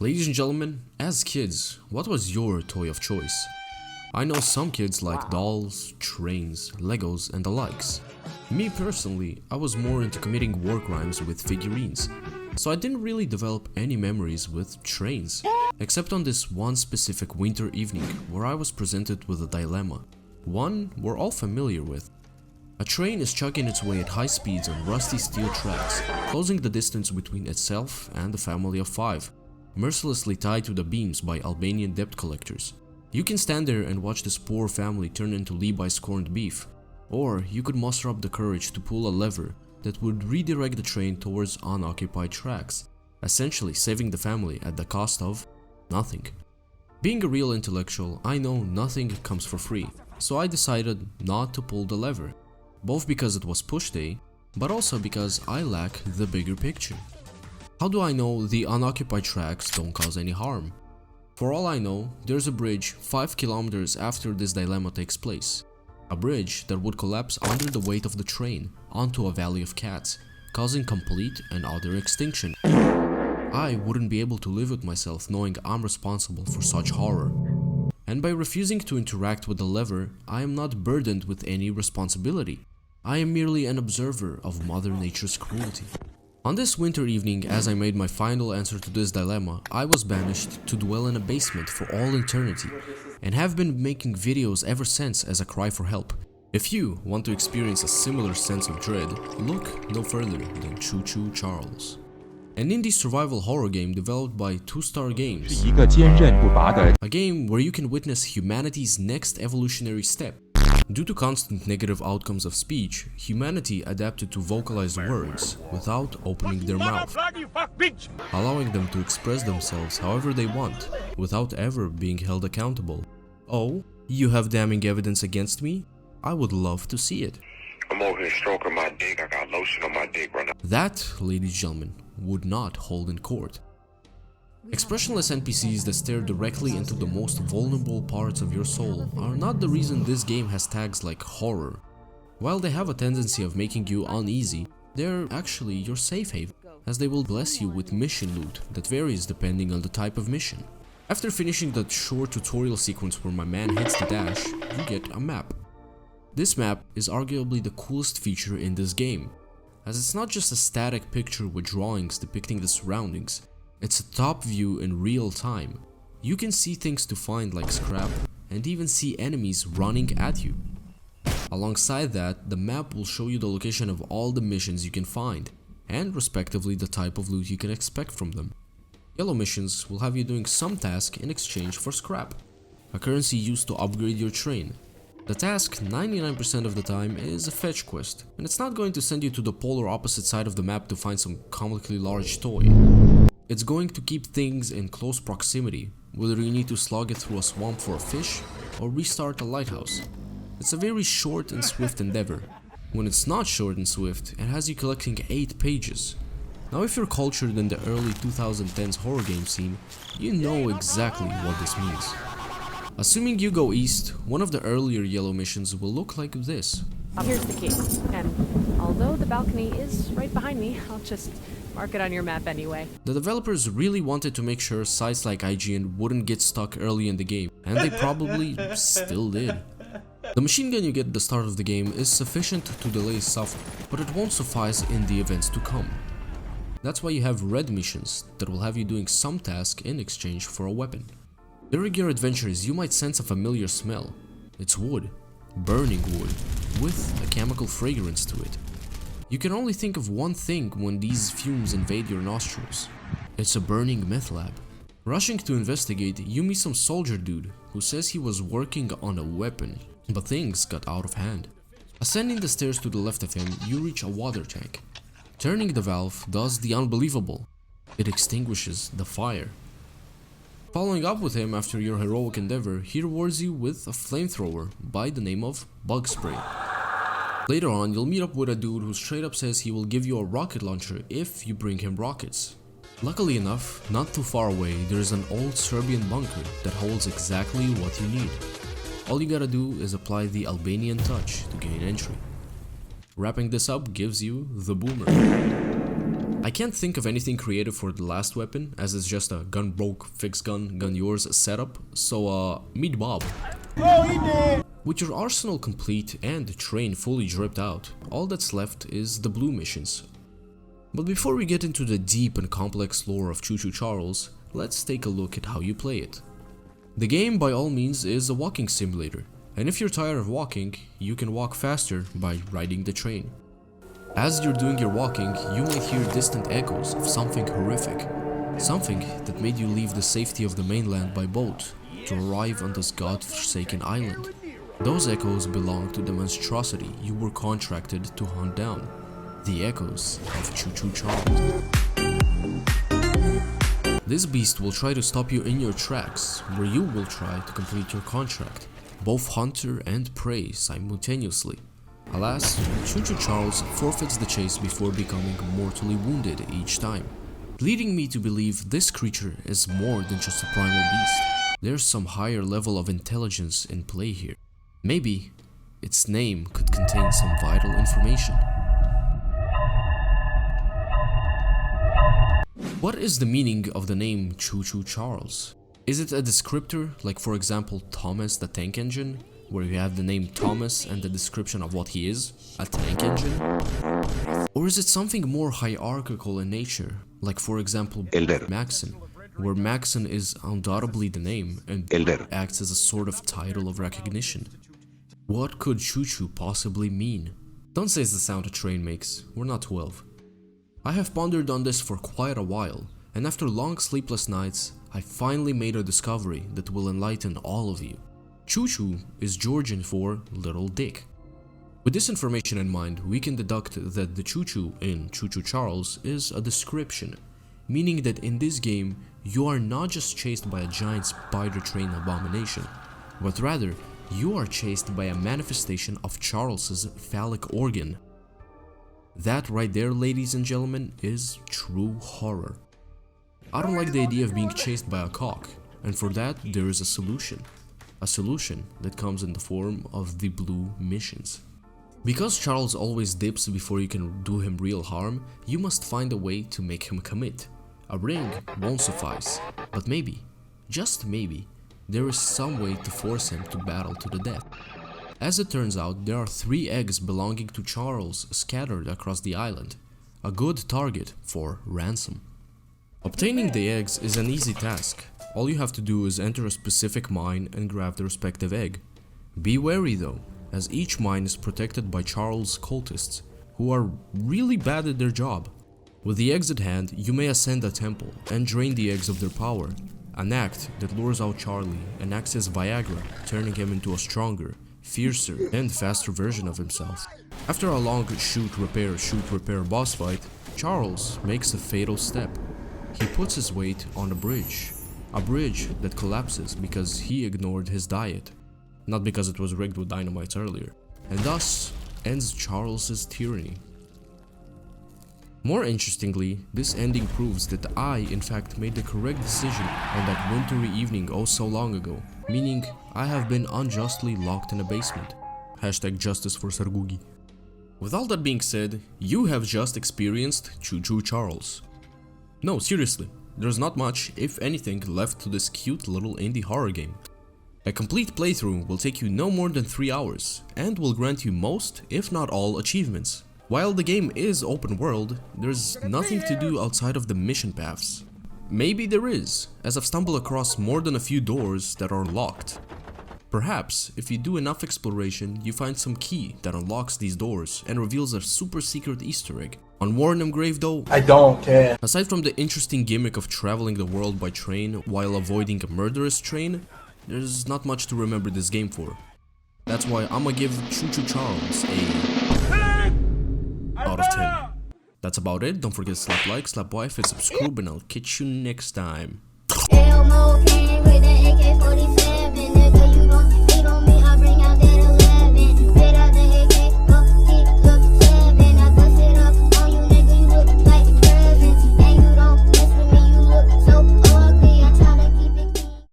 Ladies and gentlemen, as kids, what was your toy of choice? I know some kids like dolls, trains, Legos and the likes. Me personally, I was more into committing war crimes with figurines, so I didn't really develop any memories with trains, except on this one specific winter evening where I was presented with a dilemma, one we're all familiar with. A train is chugging its way at high speeds on rusty steel tracks, closing the distance between itself and the family of 5, mercilessly tied to the beams by Albanian debt collectors. You can stand there and watch this poor family turn into Levi's corned beef, or you could muster up the courage to pull a lever that would redirect the train towards unoccupied tracks, essentially saving the family at the cost of nothing. Being a real intellectual, I know nothing comes for free, so I decided not to pull the lever, both because it was push day, but also because I lack the bigger picture. How do I know the unoccupied tracks don't cause any harm? For all I know, there's a bridge 5 kilometers after this dilemma takes place. A bridge that would collapse under the weight of the train onto a valley of cats, causing complete and utter extinction. I wouldn't be able to live with myself knowing I'm responsible for such horror. And by refusing to interact with the lever, I am not burdened with any responsibility. I am merely an observer of Mother Nature's cruelty. On this winter evening, as I made my final answer to this dilemma, I was banished to dwell in a basement for all eternity, and have been making videos ever since as a cry for help. If you want to experience a similar sense of dread, look no further than Choo-Choo Charles, an indie survival horror game developed by 2-Star Games, a game where you can witness humanity's next evolutionary step. Due to constant negative outcomes of speech, humanity adapted to vocalize words without opening their mouth, allowing them to express themselves however they want, without ever being held accountable. Oh, you have damning evidence against me? I would love to see it. I'm over here stroking my dick, I got lotion on my dick right now. That, ladies and gentlemen, would not hold in court. Expressionless NPCs that stare directly into the most vulnerable parts of your soul are not the reason this game has tags like horror. While they have a tendency of making you uneasy, they're actually your safe haven, as they will bless you with mission loot that varies depending on the type of mission. After finishing that short tutorial sequence where my man hits the dash, you get a map. This map is arguably the coolest feature in this game, as it's not just a static picture with drawings depicting the surroundings. It's a top view in real time. You can see things to find like scrap, and even see enemies running at you. Alongside that, the map will show you the location of all the missions you can find, and respectively the type of loot you can expect from them. Yellow missions will have you doing some task in exchange for scrap, a currency used to upgrade your train. The task 99% of the time is a fetch quest, and it's not going to send you to the polar opposite side of the map to find some comically large toy. It's going to keep things in close proximity, whether you need to slog it through a swamp for a fish or restart a lighthouse. It's a very short and swift endeavor. When it's not short and swift, it has you collecting 8 pages. Now if you're cultured in the early 2010s horror game scene, you know exactly what this means. Assuming you go east, one of the earlier yellow missions will look like this. Here's the key, and although the balcony is right behind me, I'll just mark it on your map anyway. The developers really wanted to make sure sites like IGN wouldn't get stuck early in the game, and they probably still did. The machine gun you get at the start of the game is sufficient to delay suffering, but it won't suffice in the events to come. That's why you have red missions that will have you doing some task in exchange for a weapon. During your adventures, you might sense a familiar smell. It's wood, burning wood, with a chemical fragrance to it. You can only think of one thing when these fumes invade your nostrils. It's a burning meth lab. Rushing to investigate, you meet some soldier dude who says he was working on a weapon, but things got out of hand. Ascending the stairs to the left of him, you reach a water tank. Turning the valve does the unbelievable. It extinguishes the fire. Following up with him after your heroic endeavor, he rewards you with a flamethrower by the name of Bug Spray. Later on, you'll meet up with a dude who straight up says he will give you a rocket launcher if you bring him rockets. Luckily enough, not too far away, there is an old Serbian bunker that holds exactly what you need. All you gotta do is apply the Albanian touch to gain entry. Wrapping this up gives you the boomer. I can't think of anything creative for the last weapon, as it's just a gun broke, fix gun, gun yours setup, so meet Bob. Oh, he did! With your arsenal complete and the train fully dripped out, all that's left is the blue missions. But before we get into the deep and complex lore of Choo-Choo Charles, let's take a look at how you play it. The game by all means is a walking simulator, and if you're tired of walking, you can walk faster by riding the train. As you're doing your walking, you might hear distant echoes of something horrific, something that made you leave the safety of the mainland by boat to arrive on this god-forsaken island. Those echoes belong to the monstrosity you were contracted to hunt down, the echoes of Choo-Choo Charles. This beast will try to stop you in your tracks, where you will try to complete your contract, both hunter and prey simultaneously. Alas, Choo-Choo Charles forfeits the chase before becoming mortally wounded each time, leading me to believe this creature is more than just a primal beast. There's some higher level of intelligence in play here. Maybe its name could contain some vital information. What is the meaning of the name Choo-Choo Charles? Is it a descriptor, like for example Thomas the Tank Engine, where you have the name Thomas and the description of what he is, a tank engine? Or is it something more hierarchical in nature, like for example Elder. Maxon, where Maxon is undoubtedly the name and Elder. acts as a sort of title of recognition? What could Choo-Choo possibly mean? Don't say it's the sound a train makes, we're not 12. I have pondered on this for quite a while, and after long sleepless nights, I finally made a discovery that will enlighten all of you. Choo-Choo is Georgian for little dick. With this information in mind, we can deduct that the Choo-Choo in Choo-Choo Charles is a description, meaning that in this game, you are not just chased by a giant spider train abomination, but rather, you are chased by a manifestation of Charles's phallic organ. That right there, ladies and gentlemen, is true horror. I don't like the idea of being chased by a cock, and for that, there is a solution. A solution that comes in the form of the blue missions. Because Charles always dips before you can do him real harm, you must find a way to make him commit. A ring won't suffice, but maybe, just maybe, there is some way to force him to battle to the death. As it turns out, there are 3 eggs belonging to Charles scattered across the island, a good target for ransom. Obtaining the eggs is an easy task. All you have to do is enter a specific mine and grab the respective egg. Be wary though, as each mine is protected by Charles' cultists, who are really bad at their job. With the eggs at hand, you may ascend a temple and drain the eggs of their power, an act that lures out Charlie and acts as Viagra, turning him into a stronger, fiercer, and faster version of himself. After a long shoot repair boss fight, Charles makes a fatal step. He puts his weight on a bridge that collapses because he ignored his diet, not because it was rigged with dynamite earlier, and thus ends Charles's tyranny. More interestingly, this ending proves that I in fact made the correct decision on that wintry evening oh so long ago, meaning I have been unjustly locked in a basement. Hashtag justice for Serjuh. With all that being said, you have just experienced Choo-Choo Charles. No, seriously, there's not much, if anything, left to this cute little indie horror game. A complete playthrough will take you no more than 3 hours, and will grant you most, if not all, achievements. While the game is open world, there's nothing to do outside of the mission paths. Maybe there is, as I've stumbled across more than a few doors that are locked. Perhaps, if you do enough exploration, you find some key that unlocks these doors and reveals a super secret Easter egg. On Warrenham Grave though, I don't care. Aside from the interesting gimmick of traveling the world by train while avoiding a murderous train, there's not much to remember this game for. That's why I'ma give Choo-Choo Charles a out of 10. That's about it. Don't forget to slap like, slap wife, and subscribe, and I'll catch you next time. Elmo came with an AK-47.